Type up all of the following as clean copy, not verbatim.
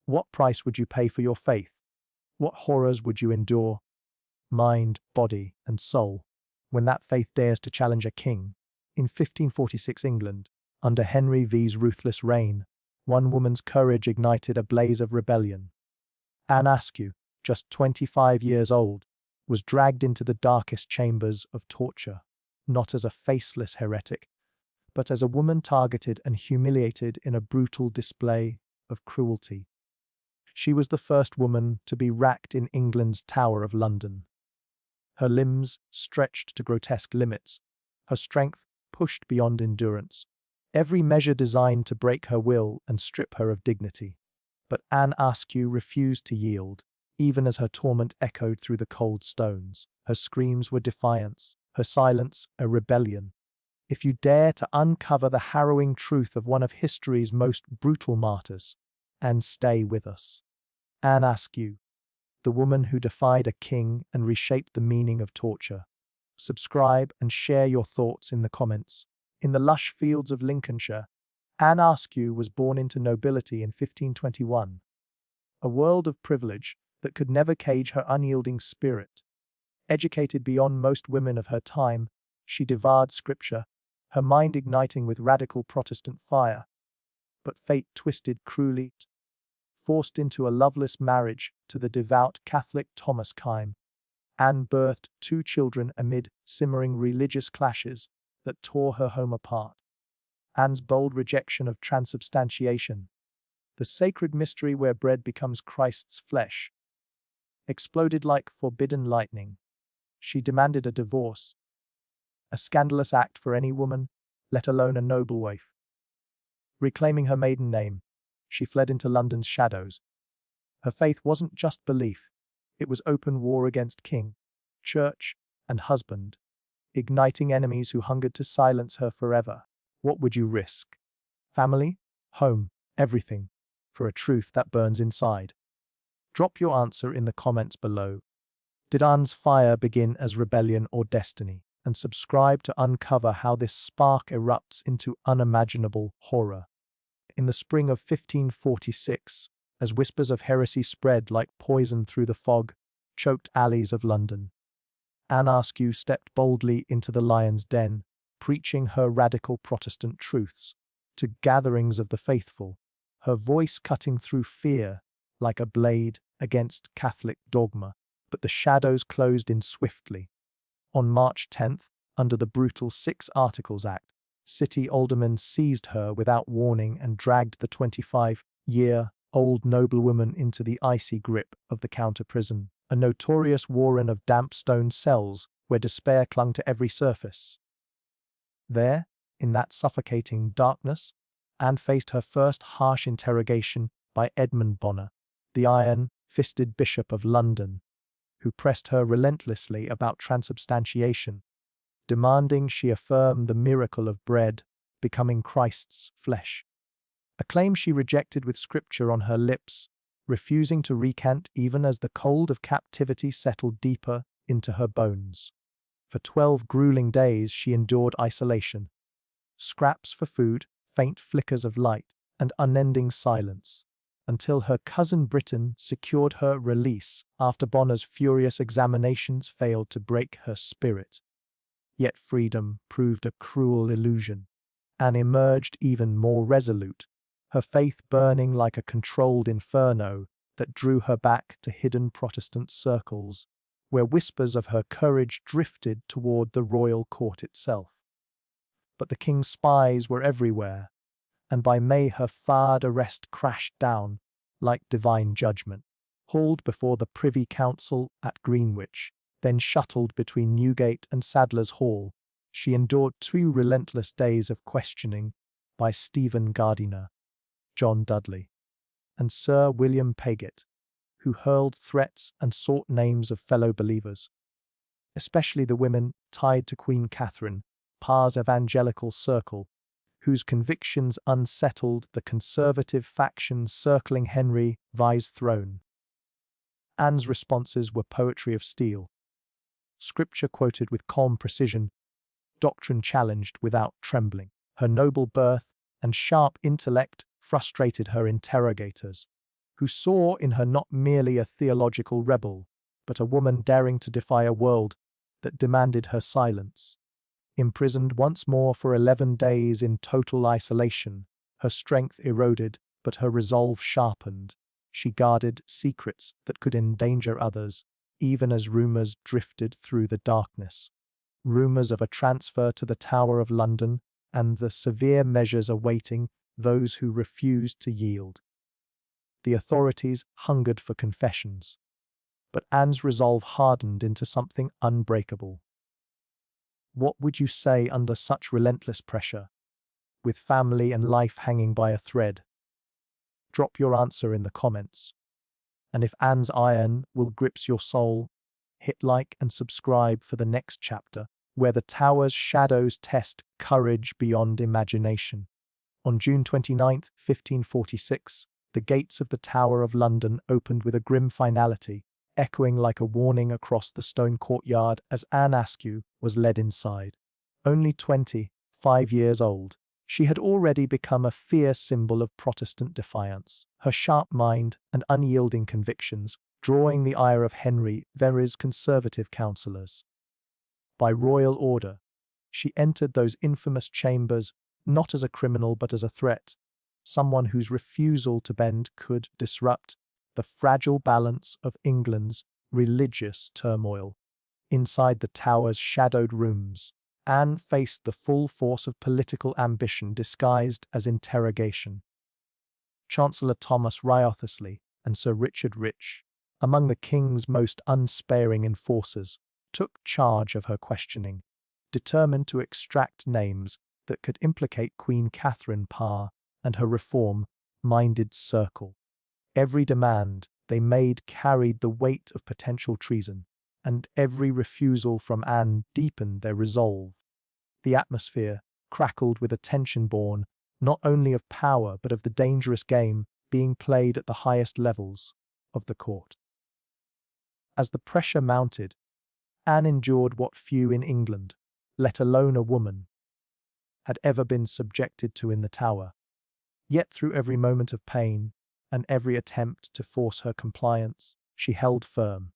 What price would you pay for your faith? What horrors would you endure? Mind, body, and soul, when that faith dares to challenge a king. In 1546 England, under Henry V's ruthless reign, one woman's courage ignited a blaze of rebellion. Anne Askew, just 25 years old, was dragged into the darkest chambers of torture, not as a faceless heretic, but as a woman targeted and humiliated in a brutal display of cruelty. She was the first woman to be racked in England's Tower of London. Her limbs stretched to grotesque limits, her strength pushed beyond endurance, every measure designed to break her will and strip her of dignity. But Anne Askew refused to yield, even as her torment echoed through the cold stones. Her screams were defiance, her silence a rebellion. If you dare to uncover the harrowing truth of one of history's most brutal martyrs, and stay with us. Anne Askew, the woman who defied a king and reshaped the meaning of torture. Subscribe and share your thoughts in the comments. In the lush fields of Lincolnshire, Anne Askew was born into nobility in 1521, a world of privilege that could never cage her unyielding spirit. Educated beyond most women of her time, she devoured scripture, her mind igniting with radical Protestant fire. But fate twisted cruelly, forced into a loveless marriage to the devout Catholic Thomas Kyme. Anne birthed 2 children amid simmering religious clashes that tore her home apart. Anne's bold rejection of transubstantiation, the sacred mystery where bread becomes Christ's flesh, exploded like forbidden lightning. She demanded a divorce, a scandalous act for any woman, let alone a noble wife. Reclaiming her maiden name, she fled into London's shadows. Her faith wasn't just belief, it was open war against king, church, and husband, igniting enemies who hungered to silence her forever. What would you risk? Family? Home? Everything, for a truth that burns inside? Drop your answer in the comments below. Did Anne's fire begin as rebellion or destiny? And subscribe to uncover how this spark erupts into unimaginable horror. In the spring of 1546, as whispers of heresy spread like poison through the fog-choked alleys of London, Anne Askew stepped boldly into the lion's den, preaching her radical Protestant truths to gatherings of the faithful, her voice cutting through fear like a blade against Catholic dogma. But the shadows closed in swiftly. On March 10th, under the brutal 6 Articles Act, city aldermen seized her without warning and dragged the 25-year-old noblewoman into the icy grip of the counter prison, a notorious warren of damp stone cells where despair clung to every surface. There, in that suffocating darkness, Anne faced her first harsh interrogation by Edmund Bonner, the iron-fisted Bishop of London, who pressed her relentlessly about transubstantiation, demanding she affirm the miracle of bread becoming Christ's flesh. A claim she rejected with scripture on her lips, refusing to recant even as the cold of captivity settled deeper into her bones. For 12 grueling days she endured isolation, scraps for food, faint flickers of light, and unending silence, until her cousin Britain secured her release after Bonner's furious examinations failed to break her spirit. Yet freedom proved a cruel illusion. Anne emerged even more resolute, her faith burning like a controlled inferno that drew her back to hidden Protestant circles, where whispers of her courage drifted toward the royal court itself. But the king's spies were everywhere, and by May her failed arrest crashed down like divine judgment. Hauled before the Privy Council at Greenwich, then shuttled between Newgate and Sadler's Hall, she endured 2 relentless days of questioning by Stephen Gardiner, John Dudley, and Sir William Paget, who hurled threats and sought names of fellow believers, especially the women tied to Queen Catherine, Parr's evangelical circle, whose convictions unsettled the conservative faction circling Henry V's throne. Anne's responses were poetry of steel, scripture quoted with calm precision, doctrine challenged without trembling. Her noble birth and sharp intellect frustrated her interrogators, who saw in her not merely a theological rebel, but a woman daring to defy a world that demanded her silence. Imprisoned once more for 11 days in total isolation, her strength eroded, but her resolve sharpened. She guarded secrets that could endanger others, even as rumours drifted through the darkness. Rumours of a transfer to the Tower of London and the severe measures awaiting those who refused to yield. The authorities hungered for confessions, but Anne's resolve hardened into something unbreakable. What would you say under such relentless pressure, with family and life hanging by a thread? Drop your answer in the comments. And if Anne's iron will grips your soul, hit like and subscribe for the next chapter, where the tower's shadows test courage beyond imagination. On June 29, 1546, the gates of the Tower of London opened with a grim finality, echoing like a warning across the stone courtyard as Anne Askew was led inside. Only 25 years old, she had already become a fierce symbol of Protestant defiance, her sharp mind and unyielding convictions drawing the ire of Henry VIII's conservative councillors. By royal order, she entered those infamous chambers not as a criminal but as a threat, someone whose refusal to bend could disrupt the fragile balance of England's religious turmoil. Inside the tower's shadowed rooms, Anne faced the full force of political ambition disguised as interrogation. Chancellor Thomas Wriothesley and Sir Richard Rich, among the king's most unsparing enforcers, took charge of her questioning, determined to extract names that could implicate Queen Catherine Parr and her reform-minded circle. Every demand they made carried the weight of potential treason, and every refusal from Anne deepened their resolve. The atmosphere crackled with a tension born not only of power but of the dangerous game being played at the highest levels of the court. As the pressure mounted, Anne endured what few in England, let alone a woman, had ever been subjected to in the Tower. Yet through every moment of pain and every attempt to force her compliance, she held firm.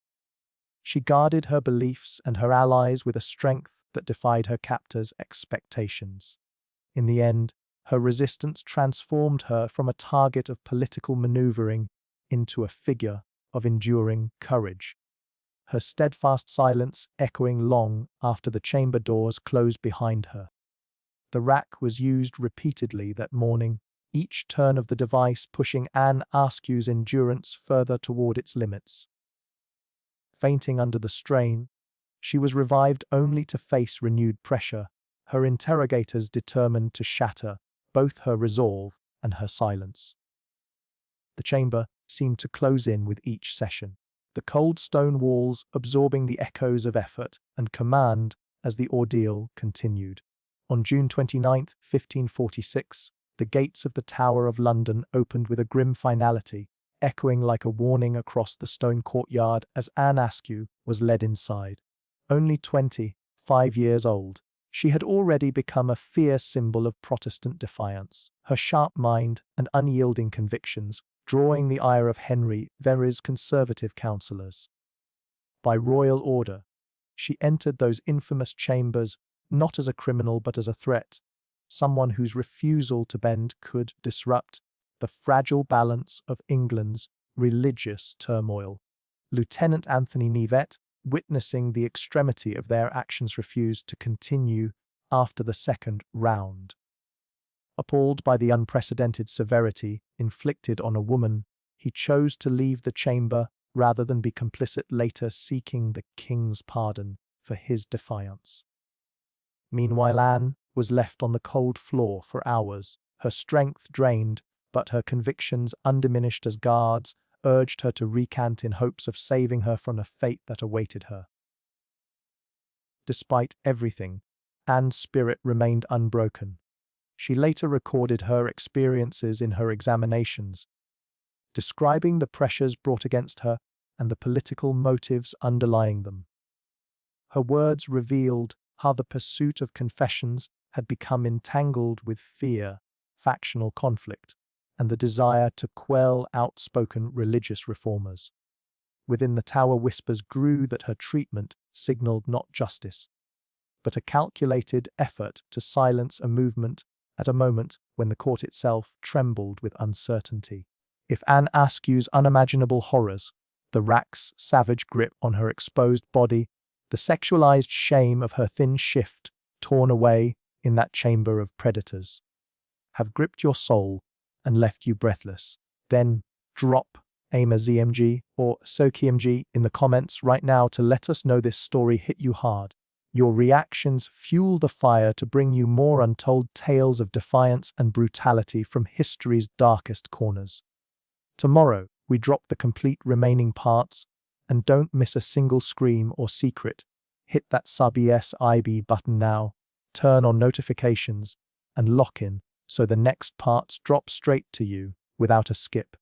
She guarded her beliefs and her allies with a strength that defied her captors' expectations. In the end, her resistance transformed her from a target of political maneuvering into a figure of enduring courage. Her steadfast silence echoing long after the chamber doors closed behind her. The rack was used repeatedly that morning, each turn of the device pushing Anne Askew's endurance further toward its limits. Fainting under the strain, she was revived only to face renewed pressure, her interrogators determined to shatter both her resolve and her silence. The chamber seemed to close in with each session, the cold stone walls absorbing the echoes of effort and command as the ordeal continued. On June 29, 1546, the gates of the Tower of London opened with a grim finality, echoing like a warning across the stone courtyard as Anne Askew was led inside. Only 25 years old, she had already become a fierce symbol of Protestant defiance, her sharp mind and unyielding convictions drawing the ire of Henry VIII's conservative councillors. By royal order, she entered those infamous chambers not as a criminal but as a threat, someone whose refusal to bend could disrupt the fragile balance of England's religious turmoil. Lieutenant Anthony Knevet, witnessing the extremity of their actions, refused to continue after the second round. Appalled by the unprecedented severity inflicted on a woman, he chose to leave the chamber rather than be complicit, later seeking the king's pardon for his defiance. Meanwhile, Anne was left on the cold floor for hours, her strength drained, but her convictions undiminished as guards urged her to recant in hopes of saving her from the fate that awaited her. Despite everything, Anne's spirit remained unbroken. She later recorded her experiences in her examinations, describing the pressures brought against her and the political motives underlying them. Her words revealed how the pursuit of confessions had become entangled with fear, factional conflict, and the desire to quell outspoken religious reformers. Within the tower, whispers grew that her treatment signaled not justice, but a calculated effort to silence a movement at a moment when the court itself trembled with uncertainty. If Anne Askew's unimaginable horrors, the rack's savage grip on her exposed body, the sexualized shame of her thin shift torn away in that chamber of predators, have gripped your soul and left you breathless, then drop AIMA-ZMG or SOKMG in the comments right now to let us know this story hit you hard. Your reactions fuel the fire to bring you more untold tales of defiance and brutality from history's darkest corners. Tomorrow, we drop the complete remaining parts, and don't miss a single scream or secret. Hit that sub-ESIB button now, turn on notifications, and lock in so the next parts drop straight to you without a skip.